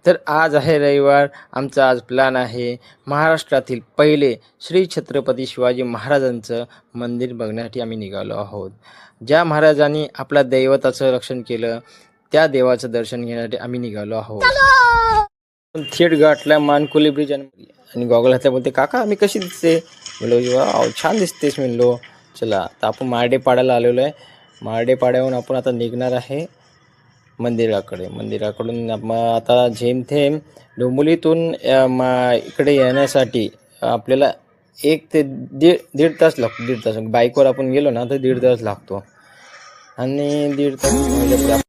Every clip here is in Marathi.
तर आज आहे रविवार. आमचा आज प्लॅन आहे महाराष्ट्रातील पहिले श्री छत्रपती शिवाजी महाराजांचं मंदिर बघण्यासाठी आम्ही निघालो आहोत. ज्या महाराजांनी आपल्या दैवताचं रक्षण केलं त्या देवाचं दर्शन घेण्यासाठी आम्ही निघालो आहोत. थेट गाठला मानकोली ब्रिज आणि गॉगल हातल्या बोलते, काका आम्ही कशी दिसते? म्हणलो वाव छान दिसतेस म्हणलो. चला तर आपण मार्डेपाड्याला आलेलो आहे. मार्डेपाड्याहून आपण आता निघणार आहे मंदिराकडून आता जेमथेम डोंबिवलीतून इकडे येण्यासाठी आपल्याला 1 ते दीड तास लागतो. 1.5 तास बाईकवर आपण गेलो ना तर 1.5 तास लागतो. आणि 1.5 तास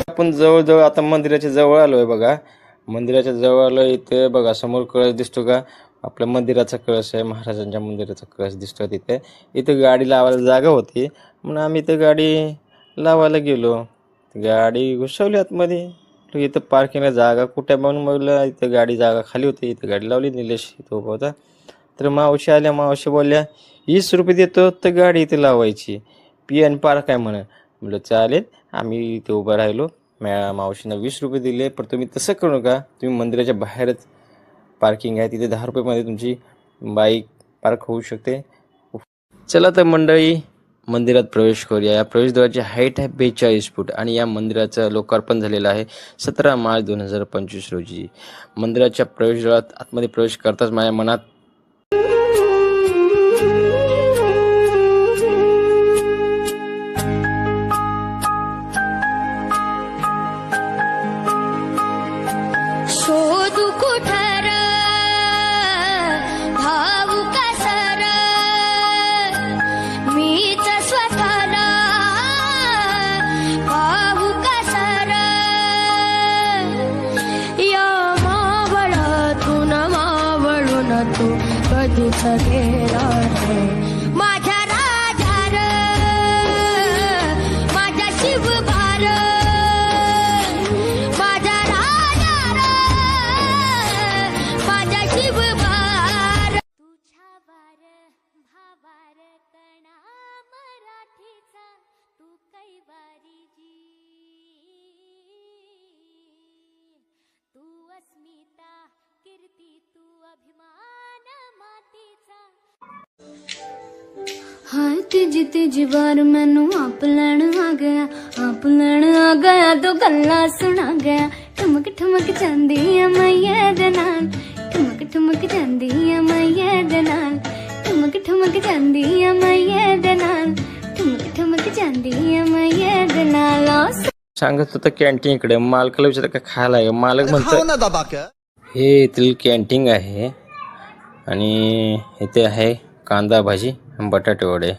आपण जवळजवळ आता मंदिराच्या जवळ आलोय बघा. मंदिराच्या जवळ आलोय. इथे बघा समोर कळस दिसतो का? आपल्या मंदिराचा कळस आहे. महाराजांच्या मंदिराचा कळस दिसतो तिथे. इथे गाडी लावायला जागा होती म्हणून आम्ही इथे गाडी लावायला गेलो. गाडी घुसवली आतमध्ये. इथं पार्किंगला जागा कुठे म्हणून बघलं. इथं गाडी जागा खाली होती. इथं गाडी लावली. निलेश इथं उभा होता. तर मावशी आल्या. मावशी बोलल्या 20 रुपये देतो तर गाडी इथे लावायची. PN पार्क आहे म्हणलं चालेल. आम्ही इथे उभं राहिलो. मावशीनं 20 रुपये दिले. पण तुम्ही तसं करू नका. तुम्ही मंदिराच्या बाहेरच पार्किंग आहे तिथे 10 रुपयेमध्ये तुमची बाईक पार्क होऊ शकते. चला तर मंडळी मंदिरात प्रवेश करूया. या प्रवेशद्वाराची हाईट आहे 42 फूट आणि या मंदिराचं लोकार्पण झालेलं आहे 17 मार्च 2025 रोजी. मंदिराच्या प्रवेशद्वारात आतमध्ये प्रवेश करताच माझ्या मनात माझ्या राजार माझ्या शिवभार माझ्या राजार माझ्या शिवभार तुझ्या वार भावार कणा मराठीचा तू कैवारी जी तू अस्मिता कीर्ती तू अभिमान मातीचा हाय तेजी तेजी वार मैनू आप लैन आ गया तो गल्ला सुना गया ठमक ठमक जांदी आ मैया दे नाल ठमक ठमक जांदी आ मैया दे नाल ठमक ठमक जांदी आ मैया दे नाल ठमक ठमक जांदी आ मैया दे नाल. सांगत होतं कॅन्टीन इकडे. मालकाला विचारलं काय खायला आहे. मालक म्हणतो हे इथली कॅन्टीन आहे आणि इथे आहे कांदा भाजी बटाटे वडे.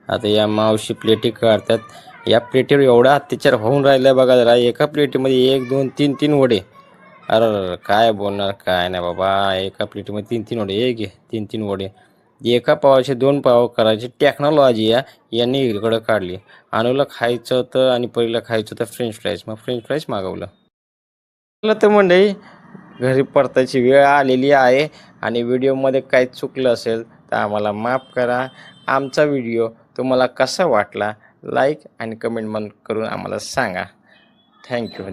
आता या मावशी प्लेटी काढतात. या प्लेटीवर एवढा अत्याचार होऊन राहिला बघा जरा. एका प्लेटीमध्ये 1 2 3 3 वडे अरे काय बोलणार काय नाही बाबा, एका प्लेटीमध्ये 3-3 वडे, एक घे 3-3 वडे, एका पावाचे 2 पाव करायची टेक्नॉलॉजी यांनी इकडं काढली. अनुला खायचं होतं आणि पहिलं खायचं होतं फ्रेंच फ्राईज, मग फ्रेंच फ्राईज मागवलं. तर मंडळी घरी परतायची वेळ आलेली आहे आणि व्हिडिओमध्ये काही चुकलं असेल तर आम्हाला माफ करा. आमचा व्हिडिओ तुम्हाला कसा वाटला लाईक आणि कमेंट करून आम्हाला सांगा. थँक्यू.